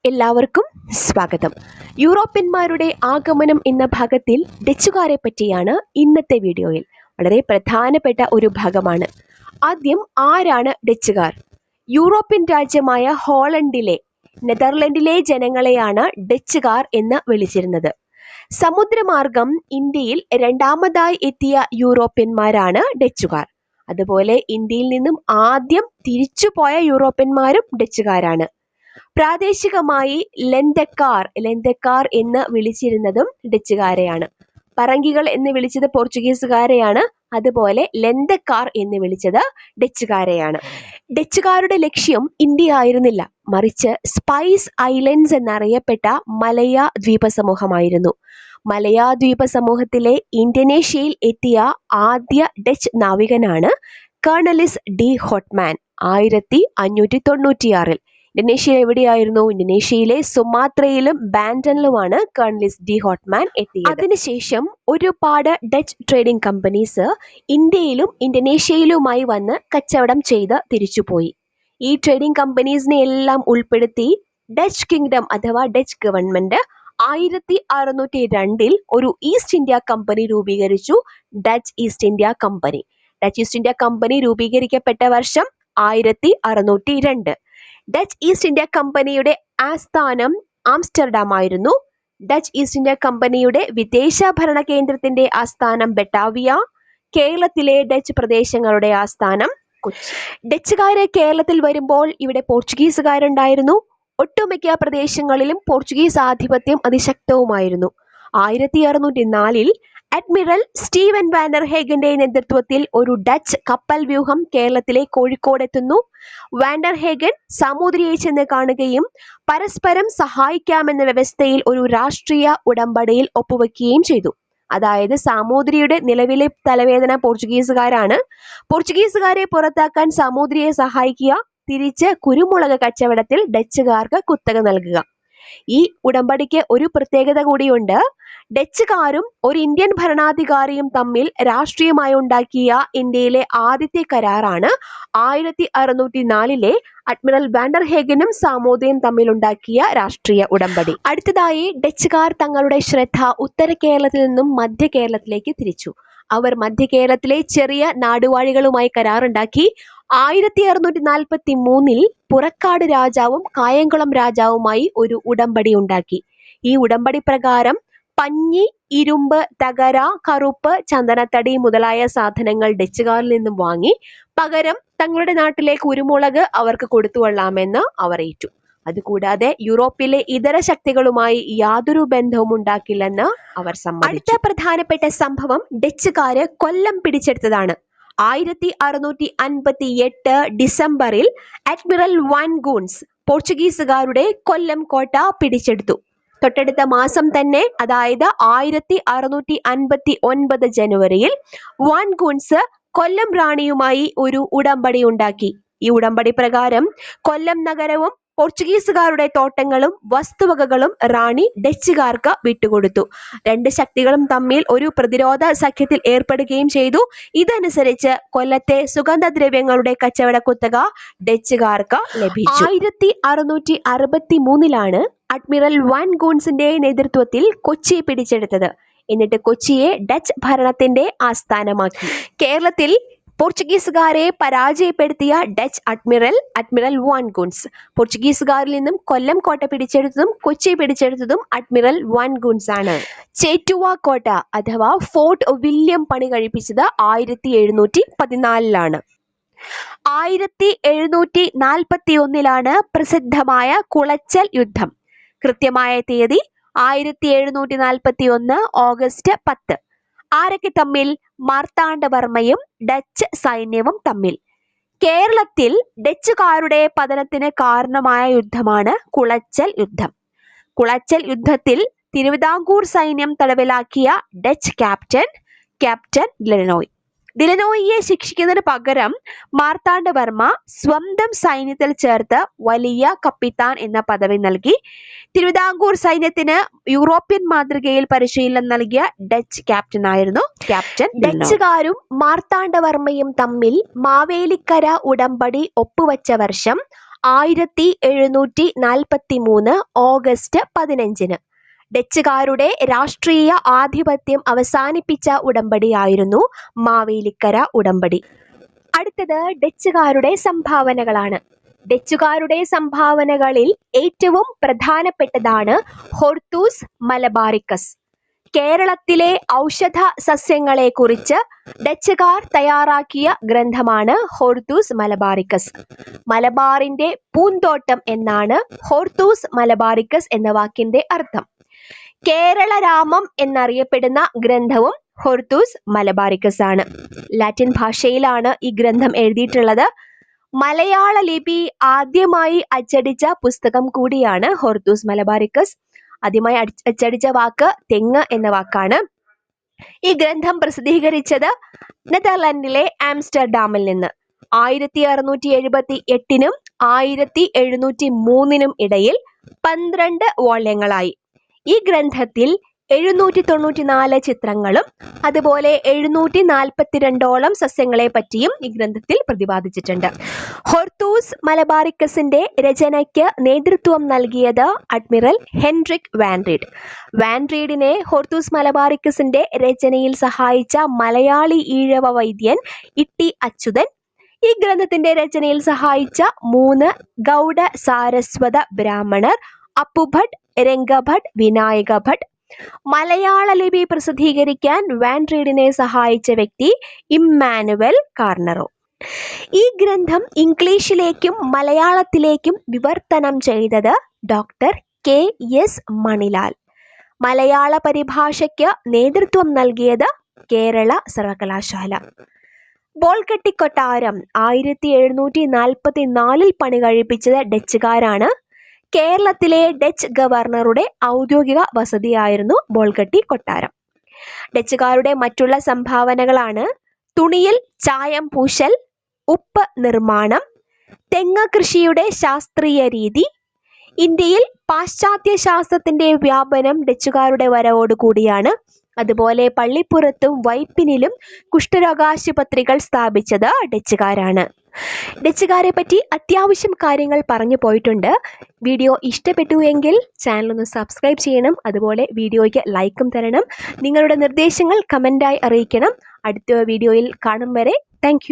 എല്ലാവർക്കും സ്വാഗതം. യൂറോപ്യന്മാരുടെ ആഗമനം എന്ന ഭാഗത്തിൽ ഡച്ചുകാരെ പറ്റിയാണ് ഇന്നത്തെ വീഡിയോയിൽ. വളരെ പ്രധാനപ്പെട്ട ഒരു ഭാഗമാണ്. ആദ്യം ആരാണ് ഡച്ചുകാർ? യൂറോപ്യൻ രാജ്യമായ നെതർലൻഡിലെ ജനങ്ങളെയാണ് ഡച്ചുകാർ എന്ന് വിളിച്ചിരുന്നത്. സമുദ്രമാർഗം ഇന്ത്യയിൽ രണ്ടാമതായി എത്തിയ യൂറോപ്യന്മാരാണ് ഡച്ചുകാർ. അതുപോലെ ഇന്ത്യയിൽ നിന്നും ആദ്യം തിരിച്ചുപോയ യൂറോപ്യന്മാരും ഡച്ചുകാരാണ്. പ്രാദേശികമായി ലെന്തക്കാർ എന്ന് വിളിച്ചിരുന്നതും ഡച്ചുകാരെയാണ്. പറങ്കികൾ എന്ന് വിളിച്ചത് പോർച്ചുഗീസുകാരെയാണ്. അതുപോലെ ലെന്തക്കാർ എന്ന് വിളിച്ചത് ഡച്ചുകാരെയാണ്. ഡച്ചുകാരുടെ ലക്ഷ്യം ഇന്ത്യ ആയിരുന്നില്ല, മറിച്ച് സ്പൈസ് ഐലൻഡ്സ് എന്നറിയപ്പെട്ട മലയ ദ്വീപസമൂഹമായിരുന്നു. മലയ ദ്വീപസമൂഹത്തിലെ ഇന്തോനേഷ്യയിൽ എത്തിയ ആദ്യ ഡച്ച് നാവികനാണ് കേർണലിസ് ഡി ഹോട്ട്മാൻ 1596. ഇന്തോനേഷ്യയിൽ എവിടെയായിരുന്നു? ഇന്തോനേഷ്യയിലെ സുമാത്രയിലും ബാൻഡനിലുമാണ് കേർണലിസ് ഡി ഹോട്ട്മാൻ എത്തിയത്. അതിനുശേഷം ഒരുപാട് ഡച്ച് ട്രേഡിംഗ് കമ്പനീസ് ഇന്ത്യയിലും ഇന്തോനേഷ്യയിലുമായി വന്ന് കച്ചവടം ചെയ്ത് തിരിച്ചുപോയി. ഈ ട്രേഡിംഗ് കമ്പനീസിനെ എല്ലാം ഉൾപ്പെടുത്തി ഡച്ച് കിങ്ഡം അഥവാ ഡച്ച് ഗവൺമെന്റ് 1602 ഒരു ഈസ്റ്റ് ഇന്ത്യ കമ്പനി രൂപീകരിച്ചു. Dutch East India company. Dutch East India company രൂപീകരിക്കപ്പെട്ട വർഷം 1602. ഡച്ച് ഈസ്റ്റ് ഇന്ത്യ കമ്പനിയുടെ ആസ്ഥാനം ആംസ്റ്റർഡാം ആയിരുന്നു. ഡച്ച് ഈസ്റ്റ് ഇന്ത്യ കമ്പനിയുടെ വിദേശ ഭരണ കേന്ദ്രത്തിന്റെ ആസ്ഥാനം ബെട്ടാവിയ. കേരളത്തിലെ ഡച്ച് പ്രദേശങ്ങളുടെ ആസ്ഥാനം കൊച്ചി. ഡച്ചുകാര് കേരളത്തിൽ വരുമ്പോൾ ഇവിടെ പോർച്ചുഗീസുകാരുണ്ടായിരുന്നു. ഒട്ടുമിക്ക പ്രദേശങ്ങളിലും പോർച്ചുഗീസ് ആധിപത്യം അതിശക്തവുമായിരുന്നു. 1604 അഡ്മിറൽ സ്റ്റീവൻ വാൻഡർ ഹേഗന്റെ നേതൃത്വത്തിൽ ഒരു ഡച്ച് കപ്പൽ വ്യൂഹം കേരളത്തിലെ കോഴിക്കോടെത്തുന്നു. വാൻഡർ ഹേഗൻ സാമൂതിരിയെ ചെന്ന് കാണുകയും പരസ്പരം സഹായിക്കാമെന്ന വ്യവസ്ഥയിൽ ഒരു രാഷ്ട്രീയ ഉടമ്പടിയിൽ ഒപ്പുവെക്കുകയും ചെയ്തു. അതായത് സാമൂതിരിയുടെ നിലവിലെ തലവേദന പോർച്ചുഗീസുകാരാണ്. പോർച്ചുഗീസുകാരെ പുറത്താക്കാൻ സാമൂതിരിയെ സഹായിക്കുക, തിരിച്ച് കുരുമുളക് കച്ചവടത്തിൽ ഡച്ചുകാർക്ക് കുത്തക നൽകുക. ഈ ഉടമ്പടിക്ക് ഒരു പ്രത്യേകത കൂടിയുണ്ട്. ഡച്ചുകാരും ഒരു ഇന്ത്യൻ ഭരണാധികാരിയും തമ്മിൽ രാഷ്ട്രീയമായി ഉണ്ടാക്കിയ ഇന്ത്യയിലെ ആദ്യത്തെ കരാറാണ് 1604 അഡ്മിറൽ വാൻഡർ ഹേഗനും സാമൂതിരിയും തമ്മിലുണ്ടാക്കിയ രാഷ്ട്രീയ ഉടമ്പടി. അടുത്തതായി ഡച്ചുകാർ തങ്ങളുടെ ശ്രദ്ധ ഉത്തര കേരളത്തിൽ നിന്നും മധ്യ കേരളത്തിലേക്ക് തിരിച്ചു. അവർ മധ്യ കേരളത്തിലെ ചെറിയ നാടുവാഴികളുമായി കരാറുണ്ടാക്കി. 1643 പുറക്കാട് രാജാവും കായംകുളം രാജാവുമായി ഒരു ഉടമ്പടി ഉണ്ടാക്കി. ഈ ഉടമ്പടി പ്രകാരം പഞ്ഞി, ഇരുമ്പ്, തകര, കറുപ്പ്, ചന്ദനത്തടി മുതലായ സാധനങ്ങൾ ഡച്ചുകാരിൽ നിന്നും വാങ്ങി പകരം തങ്ങളുടെ നാട്ടിലെ കുരുമുളക് അവർക്ക് കൊടുത്തുകൊള്ളാമെന്ന് അവർ ഏറ്റു. അതുകൂടാതെ യൂറോപ്പിലെ ഇതര ശക്തികളുമായി യാതൊരു ബന്ധവും ഉണ്ടാക്കില്ലെന്ന് അവർ സമ്മതിച്ചു. അടുത്ത പ്രധാനപ്പെട്ട സംഭവം ഡച്ചുകാര് കൊല്ലം പിടിച്ചെടുത്തതാണ്. 1658 ഡിസംബറിൽ അഡ്മിറൽ വാൻ ഗൂൺസ് പോർച്ചുഗീസുകാരുടെ കൊല്ലം കോട്ട പിടിച്ചെടുത്തു. തൊട്ടടുത്ത മാസം തന്നെ, അതായത് 1659 ജനുവരിയിൽ വാൻ ഗൂൺസ് കൊല്ലം റാണിയുമായി ഒരു ഉടമ്പടി ഉണ്ടാക്കി. ഈ ഉടമ്പടി പ്രകാരം കൊല്ലം നഗരവും പോർച്ചുഗീസുകാരുടെ തോട്ടങ്ങളും വസ്തുവകകളും റാണി ഡച്ചുകാർക്ക് വിട്ടുകൊടുത്തു. രണ്ട് ശക്തികളും തമ്മിൽ ഒരു പ്രതിരോധ സഖ്യത്തിൽ ഏർപ്പെടുകയും ചെയ്തു. ഇതനുസരിച്ച് കൊല്ലത്തെ സുഗന്ധദ്രവ്യങ്ങളുടെ കച്ചവട കുത്തക ഡച്ചുകാർക്ക് ലഭിച്ചു. 1663 അഡ്മിറൽ വാൻ ഗൂൺസിന്റെ നേതൃത്വത്തിൽ കൊച്ചി പിടിച്ചെടുത്തത്. എന്നിട്ട് കൊച്ചിയെ ഡച്ച് ഭരണത്തിന്റെ ആസ്ഥാനമാക്കി. കേരളത്തിൽ പോർച്ചുഗീസുകാരെ പരാജയപ്പെടുത്തിയ ഡച്ച് അഡ്മിറൽ വാൻ ഗൂൺസ്. പോർച്ചുഗീസുകാരിൽ നിന്നും കൊല്ലം കോട്ട പിടിച്ചെടുത്തതും കൊച്ചി പിടിച്ചെടുത്തതും അഡ്മിറൽ വാൻ ഗൂൺസ് ആണ്. ചേറ്റുവ കോട്ട അഥവാ ഫോർട്ട് വില്യം പണി കഴിപ്പിച്ചത് 1714 1741 പ്രസിദ്ധമായ കുളച്ചൽ യുദ്ധം. കൃത്യമായ തീയതി 1741 ഓഗസ്റ്റ് 10. ആരൊക്കെ തമ്മിൽ? മാർത്താണ്ഡവർമ്മയും ഡച്ച് സൈന്യവും തമ്മിൽ. കേരളത്തിൽ ഡച്ചുകാരുടെ പതനത്തിന് കാരണമായ യുദ്ധമാണ് കുളച്ചൽ യുദ്ധം. കുളച്ചൽ യുദ്ധത്തിൽ തിരുവിതാംകൂർ സൈന്യം തടവിലാക്കിയ ഡച്ച് ക്യാപ്റ്റൻ ഡിലനോയിയെ ശിക്ഷിക്കുന്നതിന് പകരം മാർത്താണ്ഡവർമ്മ സ്വന്തം സൈന്യത്തിൽ ചേർത്ത് വലിയ കപ്പിത്താൻ എന്ന പദവി നൽകി. തിരുവിതാംകൂർ സൈന്യത്തിന് യൂറോപ്യൻ മാതൃകയിൽ പരിശീലനം നൽകിയ ഡച്ച് ക്യാപ്റ്റനായിരുന്നു ക്യാപ്റ്റൻ. ഡച്ചുകാരും മാർത്താണ്ഡവർമ്മയും തമ്മിൽ മാവേലിക്കര ഉടമ്പടി ഒപ്പുവെച്ച വർഷം 1743 ഓഗസ്റ്റ് 15. ഡച്ചുകാരുടെ രാഷ്ട്രീയ ആധിപത്യം അവസാനിപ്പിച്ച ഉടമ്പടിയായിരുന്നു മാവേലിക്കര ഉടമ്പടി. അടുത്തത് ഡച്ചുകാരുടെ സംഭാവനകളാണ്. ഡച്ചുകാരുടെ സംഭാവനകളിൽ ഏറ്റവും പ്രധാനപ്പെട്ടതാണ് ഹോർത്തൂസ് മലബാറിക്കസ്. കേരളത്തിലെ ഔഷധ സസ്യങ്ങളെക്കുറിച്ച് ഡച്ചുകാർ തയ്യാറാക്കിയ ഗ്രന്ഥമാണ് ഹോർത്തൂസ് മലബാറിക്കസ്. മലബാറിന്റെ പൂന്തോട്ടം എന്നാണ് ഹോർത്തൂസ് മലബാറിക്കസ് എന്ന വാക്കിന്റെ അർത്ഥം. കേരളരാമം എന്നറിയപ്പെടുന്ന ഗ്രന്ഥവും ഹോർത്തൂസ് മലബാറിക്കസ് ആണ്. ലാറ്റിൻ ഭാഷയിലാണ് ഈ ഗ്രന്ഥം എഴുതിയിട്ടുള്ളത്. മലയാള ലിപി ആദ്യമായി അച്ചടിച്ച പുസ്തകം കൂടിയാണ് ഹോർത്തൂസ് മലബാറിക്കസ്. ആദ്യമായി അച്ചടിച്ച വാക്ക് തെങ്ങ് എന്ന വാക്കാണ്. ഈ ഗ്രന്ഥം പ്രസിദ്ധീകരിച്ചത് നെതർലൻഡിലെ ആംസ്റ്റർഡാമിൽ നിന്ന് 1678 1703 ഇടയിൽ 12 വോള്യങ്ങളായി. ഈ ഗ്രന്ഥത്തിൽ 794 ചിത്രങ്ങളും അതുപോലെ 742ഓളം സസ്യങ്ങളെ പറ്റിയും ഈ ഗ്രന്ഥത്തിൽ പ്രതിപാദിച്ചിട്ടുണ്ട്. ഹോർത്തൂസ് മലബാറിക്കസിന്റെ രചനയ്ക്ക് നേതൃത്വം നൽകിയത് അഡ്മിറൽ ഹെൻറിക് വാൻറീഡ്. വാൻറീഡിനെ ഹോർത്തൂസ് മലബാറിക്കസിന്റെ രചനയിൽ സഹായിച്ച മലയാളി ഈഴവ വൈദ്യൻ ഇട്ടി അച്യുതൻ, ഈ ഗ്രന്ഥത്തിന്റെ രചനയിൽ സഹായിച്ച 3 ഗൗഡ സാരസ്വത ബ്രാഹ്മണർ അപ്പുഭട്ട്, രംഗഭട്ട്, വിനായക ഭട്ട്, മലയാള ലിപി പ്രസിദ്ധീകരിക്കാൻ വാൻറീഡിനെ സഹായിച്ച വ്യക്തി ഇമ്മാനുവൽ കാർണറോ. ഈ ഗ്രന്ഥം ഇംഗ്ലീഷിലേക്കും മലയാളത്തിലേക്കും വിവർത്തനം ചെയ്തത് ഡോക്ടർ KS മണിലാൽ. മലയാള പരിഭാഷയ്ക്ക് നേതൃത്വം നൽകിയത് കേരള സർവകലാശാല. ബോൾഗട്ടി കൊട്ടാരം 1744 പണി കഴിപ്പിച്ചത് ഡച്ചുകാരാണ്. കേരളത്തിലെ ഡച്ച് ഗവർണറുടെ ഔദ്യോഗിക വസതിയായിരുന്നു ബോൾഗട്ടി കൊട്ടാരം. ഡച്ചുകാരുടെ മറ്റുള്ള സംഭാവനകളാണ് തുണിയിൽ ചായം പൂശൽ, ഉപ്പ് നിർമ്മാണം, തെങ്ങ് കൃഷിയുടെ ശാസ്ത്രീയ രീതി. ഇന്ത്യയിൽ പാശ്ചാത്യ ശാസ്ത്രത്തിന്റെ വ്യാപനം ഡച്ചുകാരുടെ വരവോട് കൂടിയാണ്. അതുപോലെ പള്ളിപ്പുറത്തും വൈപ്പിനിലും കുഷ്ഠരോഗാശുപത്രികൾ സ്ഥാപിച്ചത് ഡച്ചുകാരാണ്. ഡച്ചുകാരെ പറ്റി അത്യാവശ്യം കാര്യങ്ങൾ പറഞ്ഞു പോയിട്ടുണ്ട്. വീഡിയോ ഇഷ്ടപ്പെട്ടു എങ്കിൽ ചാനൽ ഒന്ന് സബ്സ്ക്രൈബ് ചെയ്യണം. അതുപോലെ വീഡിയോയ്ക്ക് ലൈക്കും തരണം. നിങ്ങളുടെ നിർദ്ദേശങ്ങൾ കമൻ്റായി അറിയിക്കണം. അടുത്ത വീഡിയോയിൽ കാണും വരെ താങ്ക്